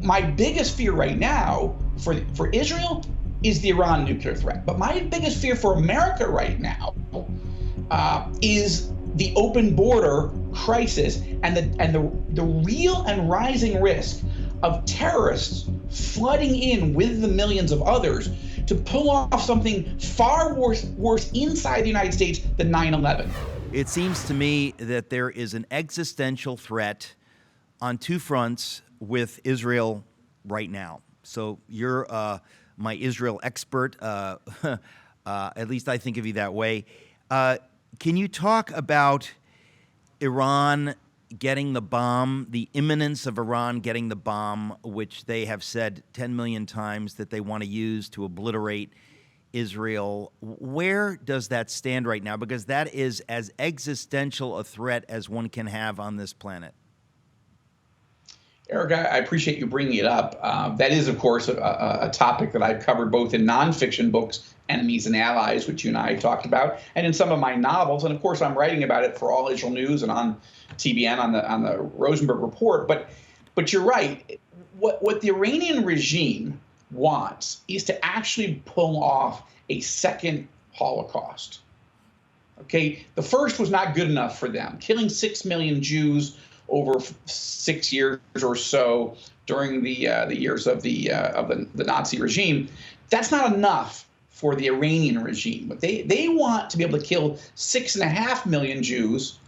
my biggest fear right now for Israel is the Iran nuclear threat. But my biggest fear for America right now is the open border crisis and the real and rising risk of terrorists flooding in with the millions of others to pull off something far worse inside the United States than 9/11. It seems to me that there is an existential threat on two fronts with Israel right now. So you're my Israel expert. At least I think of you that way. Can you talk about Iran getting the bomb, the imminence of Iran getting the bomb, which they have said 10 million times that they want to use to obliterate Israel? Where does that stand right now? Because that is as existential a threat as one can have on this planet. Eric, I appreciate you bringing it up. That is, of course, a topic that I've covered both in nonfiction books, Enemies and Allies, which you and I talked about, and in some of my novels. And of course, I'm writing about it for All Israel News and on TBN on the Rosenberg report. But you're right. What the Iranian regime wants is to actually pull off a second Holocaust. Okay, the first was not good enough for them. Killing 6 million Jews over 6 years or so during the years of the Nazi regime, that's not enough for the Iranian regime. But they want to be able to kill 6.5 million Jews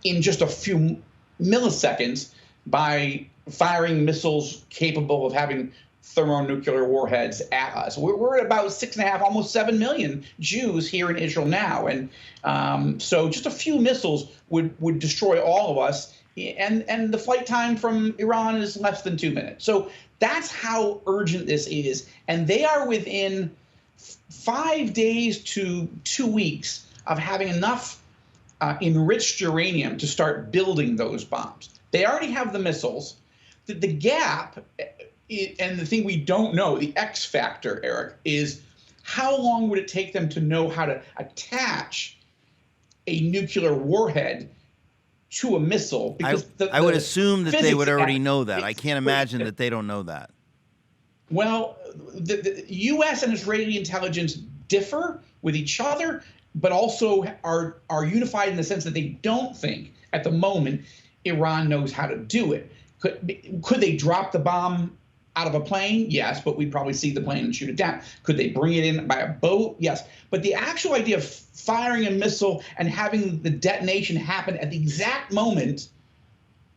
in just a few milliseconds by firing missiles capable of having thermonuclear warheads at us. We're at about 6.5, almost 7 million Jews here in Israel now, and so just a few missiles would destroy all of us. And the flight time from Iran is less than 2 minutes. So that's how urgent this is. And they are within 5 days to 2 weeks of having enough enriched uranium to start building those bombs. They already have the missiles. The gap, and the thing we don't know, the X factor, Eric, is how long would it take them to know how to attach a nuclear warhead to a missile? Because I would assume that they would already know that. I can't imagine that they don't know that. Well, the U.S. and Israeli intelligence differ with each other, but also are unified in the sense that they don't think at the moment Iran knows how to do it. Could they drop the bomb out of a plane? Yes, but we'd probably see the plane and shoot it down. Could they bring it in by a boat? Yes. But the actual idea of firing a missile and having the detonation happen at the exact moment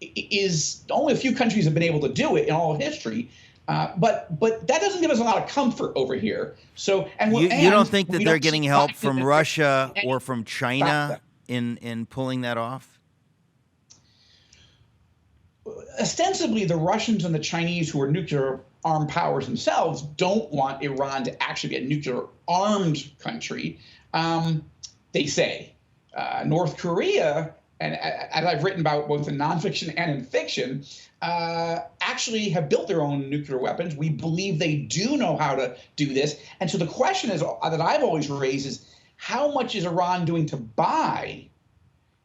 is only a few countries have been able to do it in all of history. But that doesn't give us a lot of comfort over here. So you don't think that they're getting help from Russia or from China in pulling that off? Ostensibly, the Russians and the Chinese, who are nuclear armed powers themselves, don't want Iran to actually be a nuclear armed country. They say North Korea, and as I've written about both in nonfiction and in fiction, actually have built their own nuclear weapons. We believe they do know how to do this. And so the question is that I've always raised is, how much is Iran doing to buy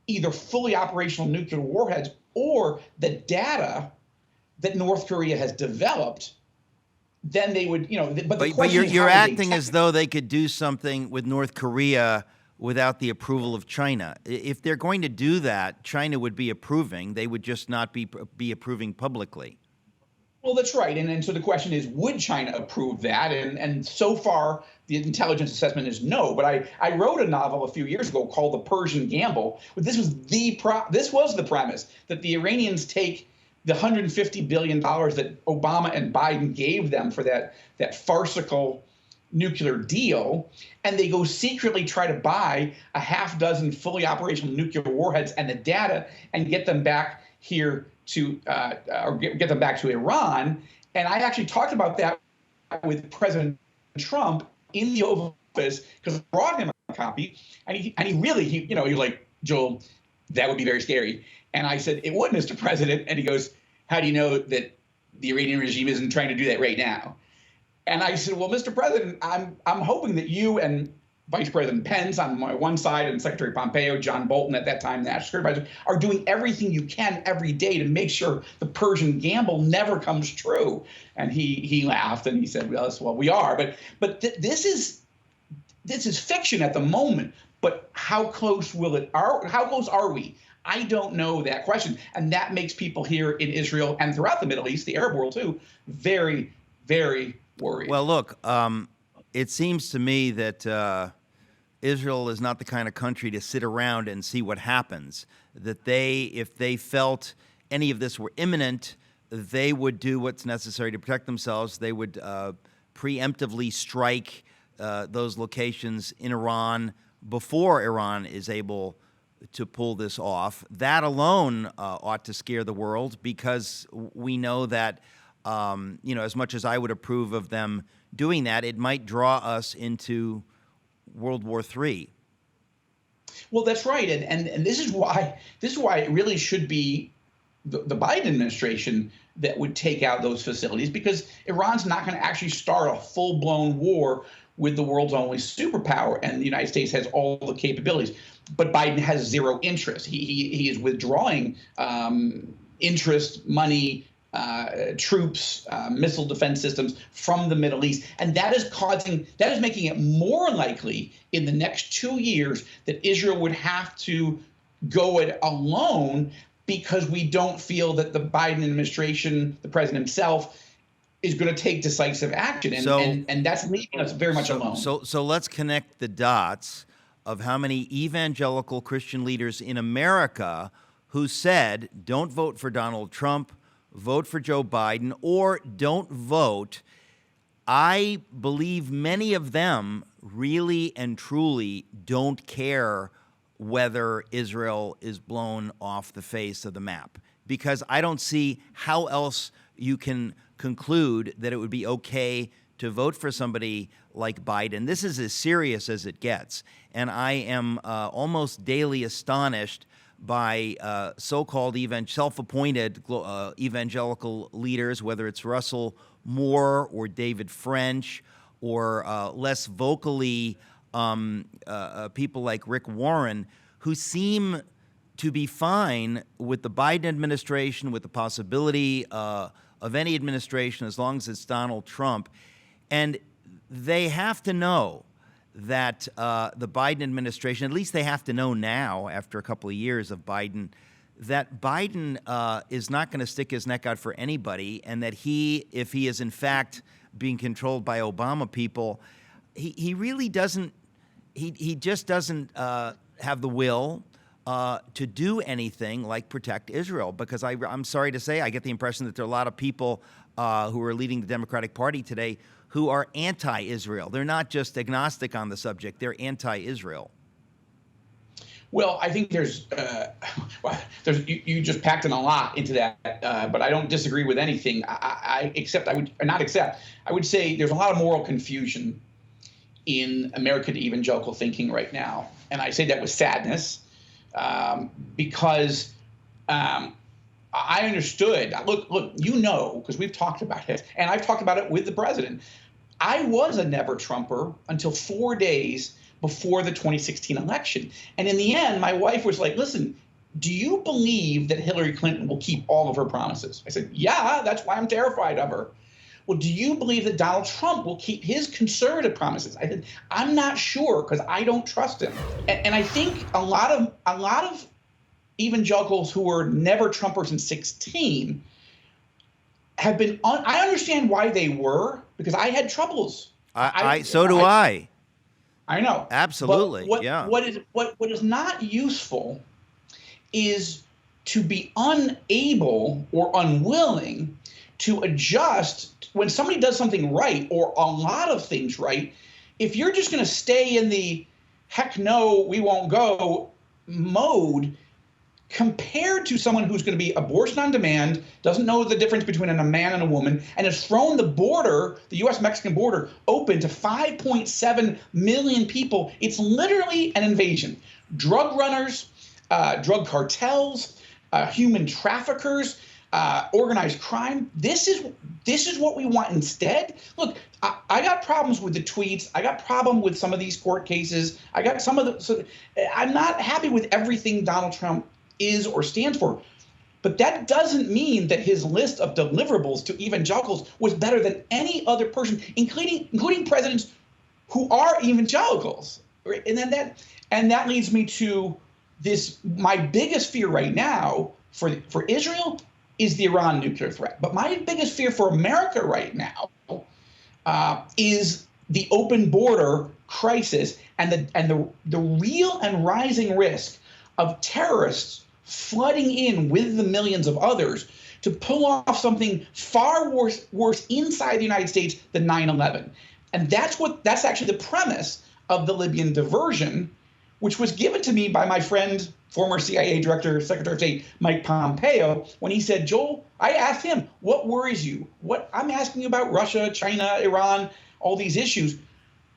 either fully operational nuclear warheads or the data that North Korea has developed? Then they would, but you're acting as though they could do something with North Korea without the approval of China. If they're going to do that, China would be approving. They would just not be approving publicly. Well, that's right. And so the question is, would China approve that? And so far, the intelligence assessment is no. But I wrote a novel a few years ago called The Persian Gamble. This was the premise, that the Iranians take the $150 billion that Obama and Biden gave them for that farcical nuclear deal, and they go secretly try to buy a half dozen fully operational nuclear warheads and the data and get them back here to or get them back to Iran. And I actually talked about that with President Trump in the Oval Office, because I brought him a copy, and he you're like, Joel, that would be very scary. And I said, it would, Mr. President. And he goes, how do you know that the Iranian regime isn't trying to do that right now? And I said, well, Mr. President, I'm hoping that you and Vice President Pence on one side and Secretary Pompeo, John Bolton at that time, National Security Advisor, are doing everything you can every day to make sure the Persian gamble never comes true. And he laughed and he said, well, we are. But this is fiction at the moment. But how close how close are we? I don't know that question. And that makes people here in Israel and throughout the Middle East, the Arab world too, very, very worried. Well, look, it seems to me that Israel is not the kind of country to sit around and see what happens. That if they felt any of this were imminent, they would do what's necessary to protect themselves. They would preemptively strike those locations in Iran before Iran is able to pull this off. That alone ought to scare the world, because we know that, as much as I would approve of them doing that, it might draw us into World War III. Well, that's right, and this is why it really should be the Biden administration that would take out those facilities, because Iran's not going to actually start a full-blown war with the world's only superpower, and the United States has all the capabilities. But Biden has zero interest. He is withdrawing interest, money, troops, missile defense systems from the Middle East. And that is making it more likely in the next 2 years that Israel would have to go it alone, because we don't feel that the Biden administration, the president himself, is going to take decisive action. And that's leaving us very much alone. So let's connect the dots of how many evangelical Christian leaders in America who said, don't vote for Donald Trump, vote for Joe Biden, or don't vote. I believe many of them really and truly don't care whether Israel is blown off the face of the map, because I don't see how else you can conclude that it would be okay to vote for somebody like Biden. This is as serious as it gets, and I am almost daily astonished by so-called self-appointed evangelical leaders, whether it's Russell Moore or David French, or less vocally people like Rick Warren, who seem to be fine with the Biden administration, with the possibility of any administration, as long as it's Donald Trump. And they have to know that the Biden administration, at least they have to know now, after a couple of years of Biden, that Biden is not going to stick his neck out for anybody, and that if he is in fact being controlled by Obama people, he really doesn't, he just doesn't have the will to do anything like protect Israel. Because I'm sorry to say, I get the impression that there are a lot of people who are leading the Democratic Party today who are anti-Israel. They're not just agnostic on the subject, they're anti-Israel. Well, I think you just packed in a lot into that, but I don't disagree with anything. I would say there's a lot of moral confusion in American evangelical thinking right now. And I say that with sadness, because I understood. Look, because we've talked about it, and I've talked about it with the president. I was a never Trumper until 4 days before the 2016 election. And in the end, my wife was like, listen, do you believe that Hillary Clinton will keep all of her promises? I said, yeah, that's why I'm terrified of her. Well, do you believe that Donald Trump will keep his conservative promises? I said, I'm not sure, because I don't trust him. And I think a lot of evangelicals who were never Trumpers in 2016 have been I understand why they were, because I had troubles. So do I. I know. Absolutely. But what is not useful is to be unable or unwilling to adjust when somebody does something right, or a lot of things right. If you're just going to stay in the heck no, we won't go mode, compared to someone who's going to be abortion on demand, doesn't know the difference between a man and a woman, and has thrown the border, the U.S.-Mexican border, open to 5.7 million people. It's literally an invasion. Drug runners, drug cartels, human traffickers, organized crime. This is what we want instead. Look, I got problems with the tweets. I got problem with some of these court cases. I got some of the. So I'm not happy with everything Donald Trump is or stands for. But that doesn't mean that his list of deliverables to evangelicals was better than any other person, including presidents who are evangelicals. Right? And that leads me to this. My biggest fear right now for Israel is the Iran nuclear threat. But my biggest fear for America right now is the open border crisis and the real and rising risk of terrorists flooding in with the millions of others to pull off something far worse inside the United States than 9/11. And that's actually the premise of the Libyan diversion, which was given to me by my friend, former CIA Director, Secretary of State Mike Pompeo, when he said, Joel, I asked him, what worries you? What I'm asking you about Russia, China, Iran, all these issues.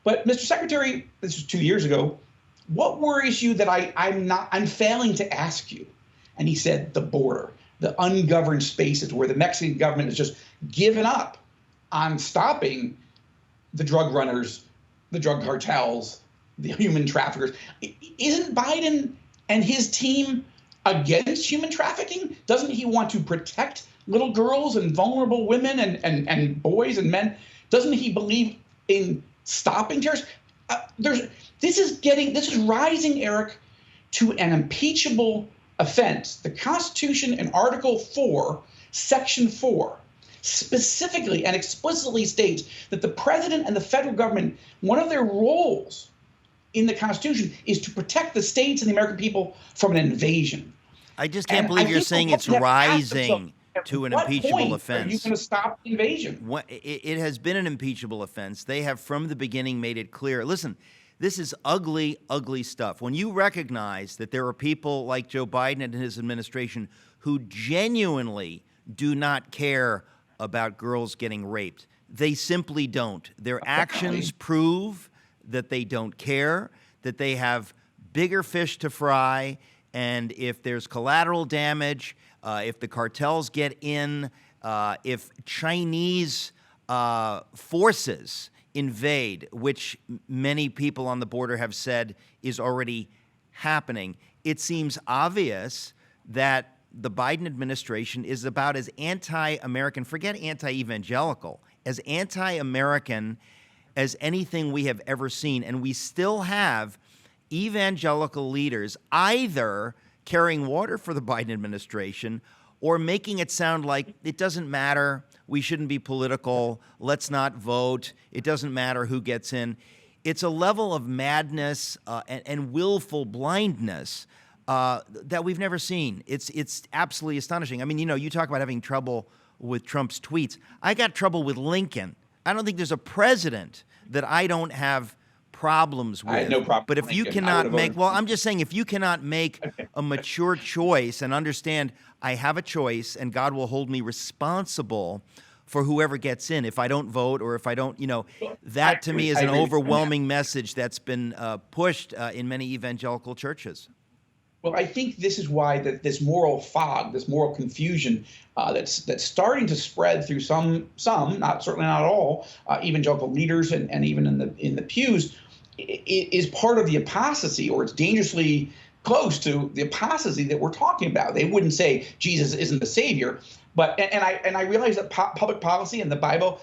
But Mr. Secretary, this was 2 years ago, what worries you that I'm failing to ask you? And he said, the border, the ungoverned spaces where the Mexican government has just given up on stopping the drug runners, the drug cartels, the human traffickers. Isn't Biden and his team against human trafficking? Doesn't he want to protect little girls and vulnerable women and boys and men? Doesn't he believe in stopping terrorists? This is rising, Eric, to an impeachable offense. The Constitution in Article 4, Section 4, specifically and explicitly states that the president and the federal government, one of their roles in the Constitution is to protect the states and the American people from an invasion. I just can't believe you're saying it's rising to an impeachable offense. Are you going to stop the invasion? It has been an impeachable offense. They have from the beginning made it clear. Listen, this is ugly, ugly stuff. When you recognize that there are people like Joe Biden and his administration who genuinely do not care about girls getting raped, they simply don't. Their actions prove that they don't care, that they have bigger fish to fry, and if there's collateral damage, if the cartels get in, if Chinese forces invade, which many people on the border have said is already happening, it seems obvious that the Biden administration is about as anti-American, forget anti-evangelical, as anti-American as anything we have ever seen. And we still have evangelical leaders either carrying water for the Biden administration or making it sound like it doesn't matter, we shouldn't be political, let's not vote, it doesn't matter who gets in. It's a level of madness and willful blindness that we've never seen. It's absolutely astonishing. I mean, you talk about having trouble with Trump's tweets. I got trouble with Lincoln. I don't think there's a president that I don't have problems with. I had no problem. But if you cannot I'm just saying, if you cannot make a mature choice and understand I have a choice and God will hold me responsible for whoever gets in if I don't vote or if I don't, that to me is an overwhelming message that's been pushed in many evangelical churches. Well, I think this is why this moral fog, this moral confusion that's starting to spread through some, certainly not all, evangelical leaders and even in the pews, is part of the apostasy, or it's dangerously close to the apostasy that we're talking about. They wouldn't say Jesus isn't the Savior, but and I realize that public policy and the Bible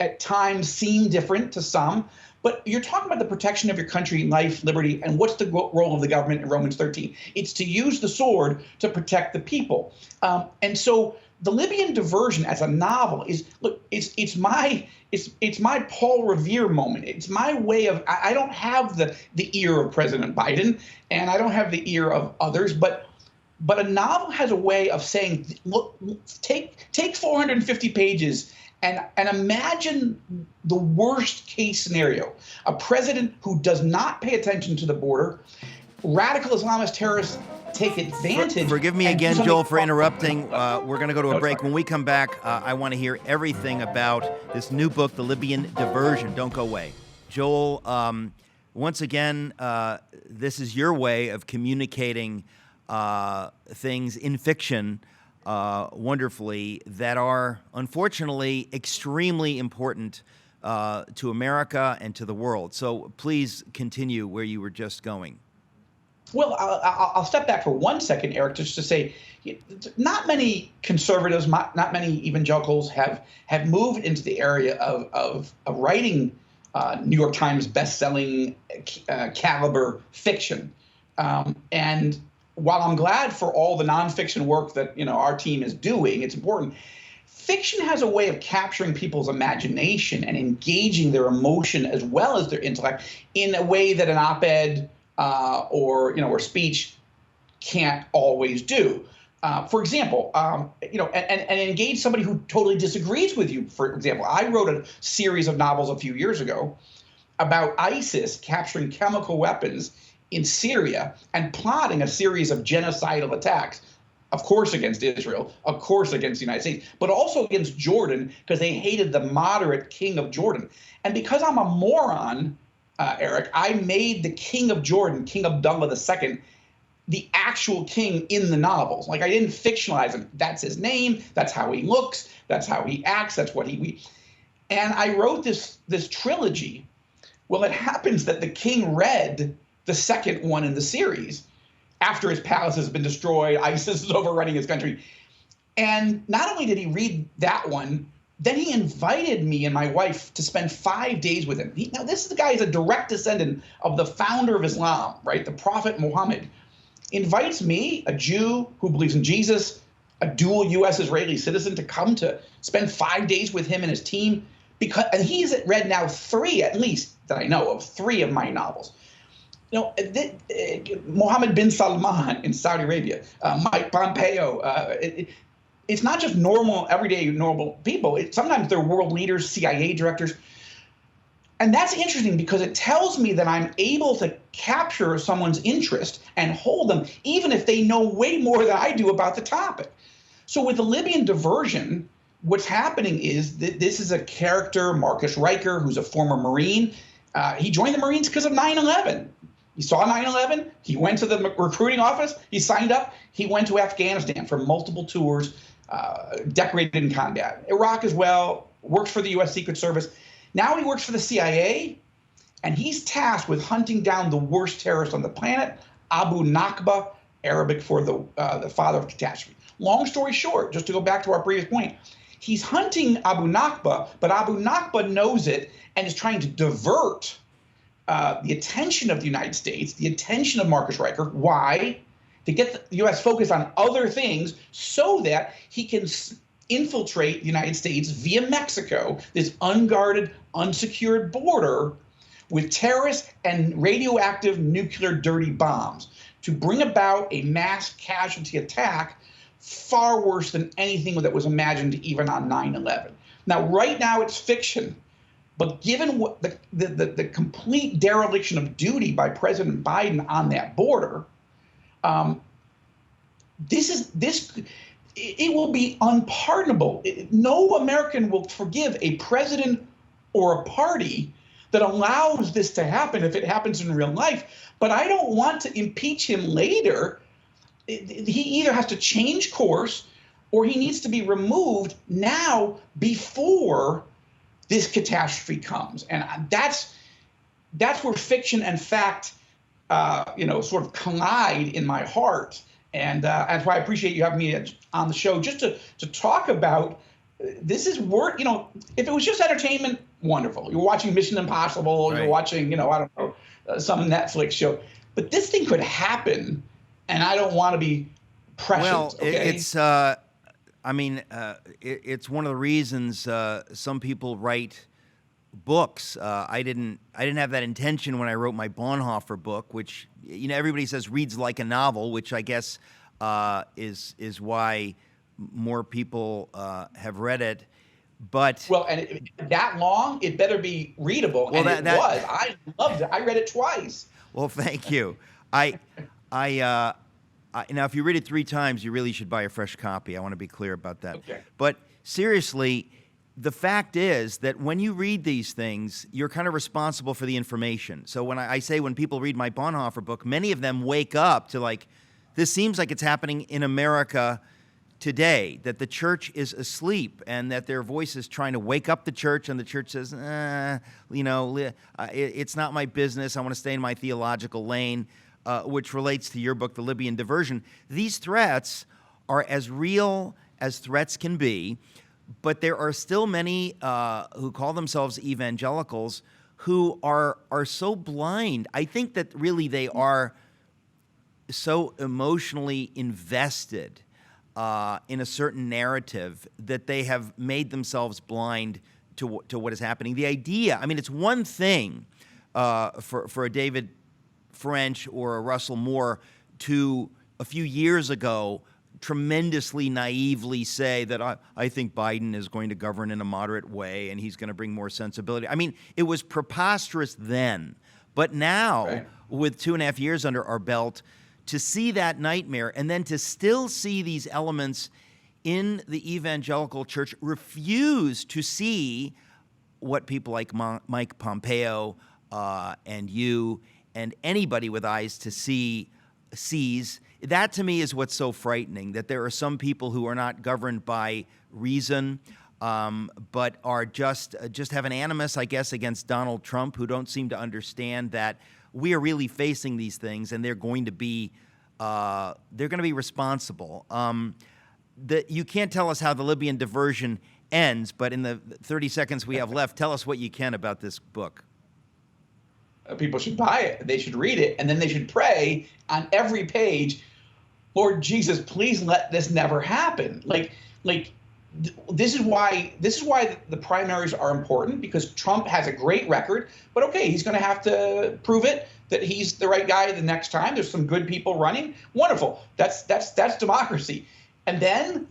at times seem different to some. But you're talking about the protection of your country, life, liberty, and what's the role of the government in Romans 13? It's to use the sword to protect the people. And so the Libyan Diversion as a novel it's my Paul Revere moment. It's my way of I don't have the ear of President Biden, and I don't have the ear of others, but a novel has a way of saying, look, take 450 pages. And imagine the worst case scenario, a president who does not pay attention to the border, radical Islamist terrorists take advantage. Forgive me again, Joel, for interrupting. We're going to go to a break. When we come back, I want to hear everything about this new book, The Libyan Diversion. Don't go away. Joel, once again, this is your way of communicating things in fiction wonderfully that are unfortunately extremely important to America and to the world. So please continue where you were just going. Well, I'll step back for 1 second, Eric, just to say, not many conservatives, not many evangelicals have moved into the area of writing New York Times best-selling caliber fiction. And while I'm glad for all the nonfiction work that our team is doing, it's important. Fiction has a way of capturing people's imagination and engaging their emotion as well as their intellect in a way that an op-ed or speech can't always do. For example, and engage somebody who totally disagrees with you. For example, I wrote a series of novels a few years ago about ISIS capturing chemical weapons in Syria and plotting a series of genocidal attacks, of course against Israel, of course against the United States, but also against Jordan because they hated the moderate king of Jordan. And because I'm a moron, Eric, I made the king of Jordan, King Abdullah II, the actual king in the novels. Like, I didn't fictionalize him. That's his name. That's how he looks. That's how he acts. That's what and I wrote this trilogy. Well, it happens that the king read the second one in the series after his palace has been destroyed. ISIS is overrunning his country. And not only did he read that one, then he invited me and my wife to spend 5 days with him. Now, this guy is a direct descendant of the founder of Islam, right? The Prophet Muhammad invites me, a Jew who believes in Jesus, a dual U.S.-Israeli citizen, to come to spend 5 days with him and his team. And he's read now 3, at least, that I know of, 3 of my novels. Mohammed bin Salman in Saudi Arabia, Mike Pompeo. It's not just everyday normal people. Sometimes they're world leaders, CIA directors. And that's interesting because it tells me that I'm able to capture someone's interest and hold them, even if they know way more than I do about the topic. So with the Libyan Diversion, what's happening is that this is a character, Marcus Riker, who's a former Marine. He joined the Marines because of 9/11. He saw 9/11. He went to the recruiting office. He signed up. He went to Afghanistan for multiple tours, decorated in combat. Iraq as well, worked for the U.S. Secret Service. Now he works for the CIA, and he's tasked with hunting down the worst terrorist on the planet, Abu Nakba, Arabic for the father of catastrophe. Long story short, just to go back to our previous point, he's hunting Abu Nakba, but Abu Nakba knows it and is trying to divert the attention of the United States, the attention of Marcus Riker. Why? To get the U.S. focused on other things so that he can infiltrate the United States via Mexico, this unguarded, unsecured border, with terrorists and radioactive nuclear dirty bombs to bring about a mass casualty attack far worse than anything that was imagined even on 9/11. Now, right now it's fiction, but given what the complete dereliction of duty by President Biden on that border, it will be unpardonable. No American will forgive a president or a party that allows this to happen if it happens in real life. But I don't want to impeach him later. He either has to change course or he needs to be removed now before this catastrophe comes. And that's where fiction and fact, sort of collide in my heart. And that's why I appreciate you having me on the show just to talk about this is work. If it was just entertainment, wonderful. You're watching Mission Impossible, right. You're watching, I don't know, some Netflix show. But this thing could happen, and I don't want to be prescient. Well, okay? It's one of the reasons some people write books. I didn't have that intention when I wrote my Bonhoeffer book, which everybody says reads like a novel, which I guess is why more people have read it. But and that long, it better be readable. Well, and it was. I loved it. I read it twice. Well, thank you. Now, if you read it 3 times, you really should buy a fresh copy. I want to be clear about that. Okay. But seriously, the fact is that when you read these things, you're kind of responsible for the information. So when I say when people read my Bonhoeffer book, many of them wake up to this seems like it's happening in America today that the church is asleep and that their voice is trying to wake up the church, and the church says, it's not my business. I want to stay in my theological lane, which relates to your book, The Libyan Diversion. These threats are as real as threats can be, but there are still many who call themselves evangelicals who are so blind. I think that really they are so emotionally invested in a certain narrative that they have made themselves blind to what is happening. The idea, I mean, it's one thing for a David French or a Russell Moore to, a few years ago, tremendously naively say that I think Biden is going to govern in a moderate way and he's going to bring more sensibility. I mean, it was preposterous then. But now, right, with 2.5 years under our belt, to see that nightmare and then to still see these elements in the evangelical church refuse to see what people like Mike Pompeo and you and anybody with eyes to see sees, that to me is what's so frightening, that there are some people who are not governed by reason, but are just have an animus, I guess, against Donald Trump, who don't seem to understand that we are really facing these things, and they're going to be responsible. You can't tell us how the Libyan diversion ends, but in the 30 seconds we have left, tell us what you can about this book. People should buy it. They should read it, and then they should pray on every page, Lord Jesus, please let this never happen. This is why the primaries are important, because Trump has a great record, but okay, he's going to have to prove it that he's the right guy the next time. There's some good people running. Wonderful. That's democracy. And then,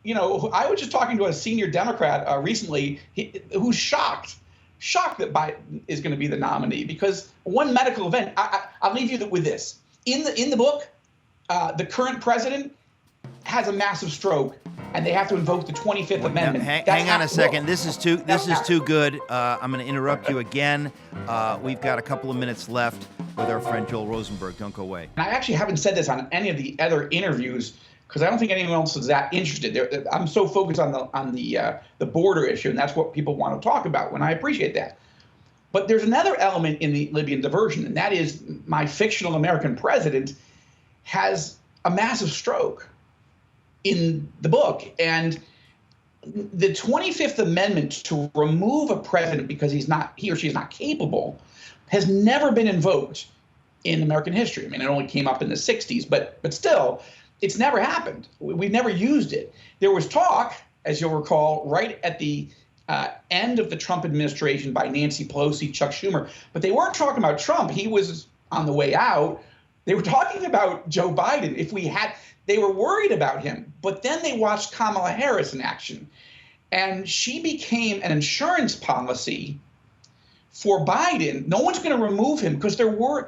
I was just talking to a senior Democrat recently who's shocked that Biden is going to be the nominee, because one medical event. I'll leave you with this. In the book, the current president has a massive stroke, and they have to invoke the 25th Amendment. Hang on a second. This is too good. I'm going to interrupt you again. We've got a couple of minutes left with our friend Joel Rosenberg. Don't go away. And I actually haven't said this on any of the other interviews, because I don't think anyone else is that interested. I'm so focused on the border issue, and that's what people want to talk about, and I appreciate that. But there's another element in the Libyan diversion, and that is my fictional American president has a massive stroke in the book. And the 25th Amendment to remove a president because he or she is not capable has never been invoked in American history. I mean, it only came up in the 60s, but still, it's never happened. We've never used it. There was talk, as you'll recall, right at the end of the Trump administration by Nancy Pelosi, Chuck Schumer, but they weren't talking about Trump. He was on the way out. They were talking about Joe Biden. They were worried about him, but then they watched Kamala Harris in action, and she became an insurance policy for Biden. No one's going to remove him because they're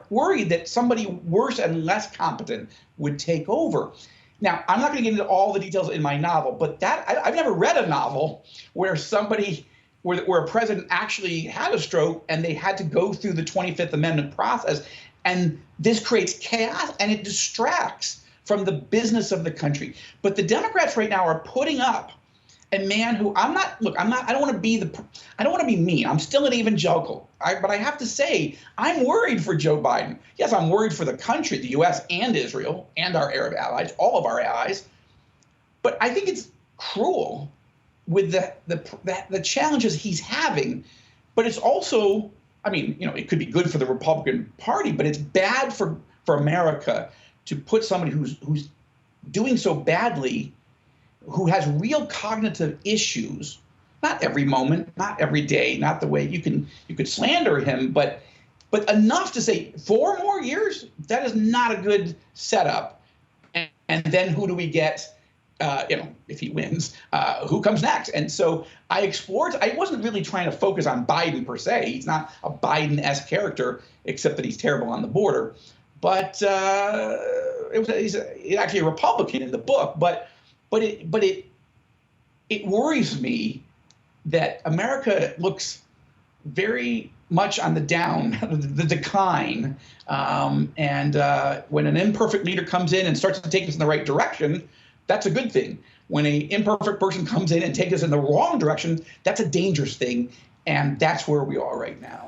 worried that somebody worse and less competent would take over. Now, I'm not going to get into all the details in my novel, but I've never read a novel where where a president actually had a stroke and they had to go through the 25th Amendment process. And this creates chaos and it distracts from the business of the country. But the Democrats right now are putting up a man who I don't want to be mean. I'm still an evangelical. But I have to say, I'm worried for Joe Biden. Yes, I'm worried for the country, the U.S. and Israel and our Arab allies, all of our allies. But I think it's cruel with the challenges he's having. But it's also, it could be good for the Republican Party, but it's bad for America to put somebody who's doing so badly, who has real cognitive issues, not every moment, not every day, not the way you could slander him, but enough to say 4 more years, that is not a good setup. And then who do we get, if he wins, who comes next? And so I wasn't really trying to focus on Biden per se. He's not a Biden-esque character, except that he's terrible on the border. But he's actually a Republican in the book. But it worries me that America looks very much on the down, the decline. And when an imperfect leader comes in and starts to take us in the right direction, that's a good thing. when an imperfect person comes in and takes us in the wrong direction, that's a dangerous thing. And that's where we are right now.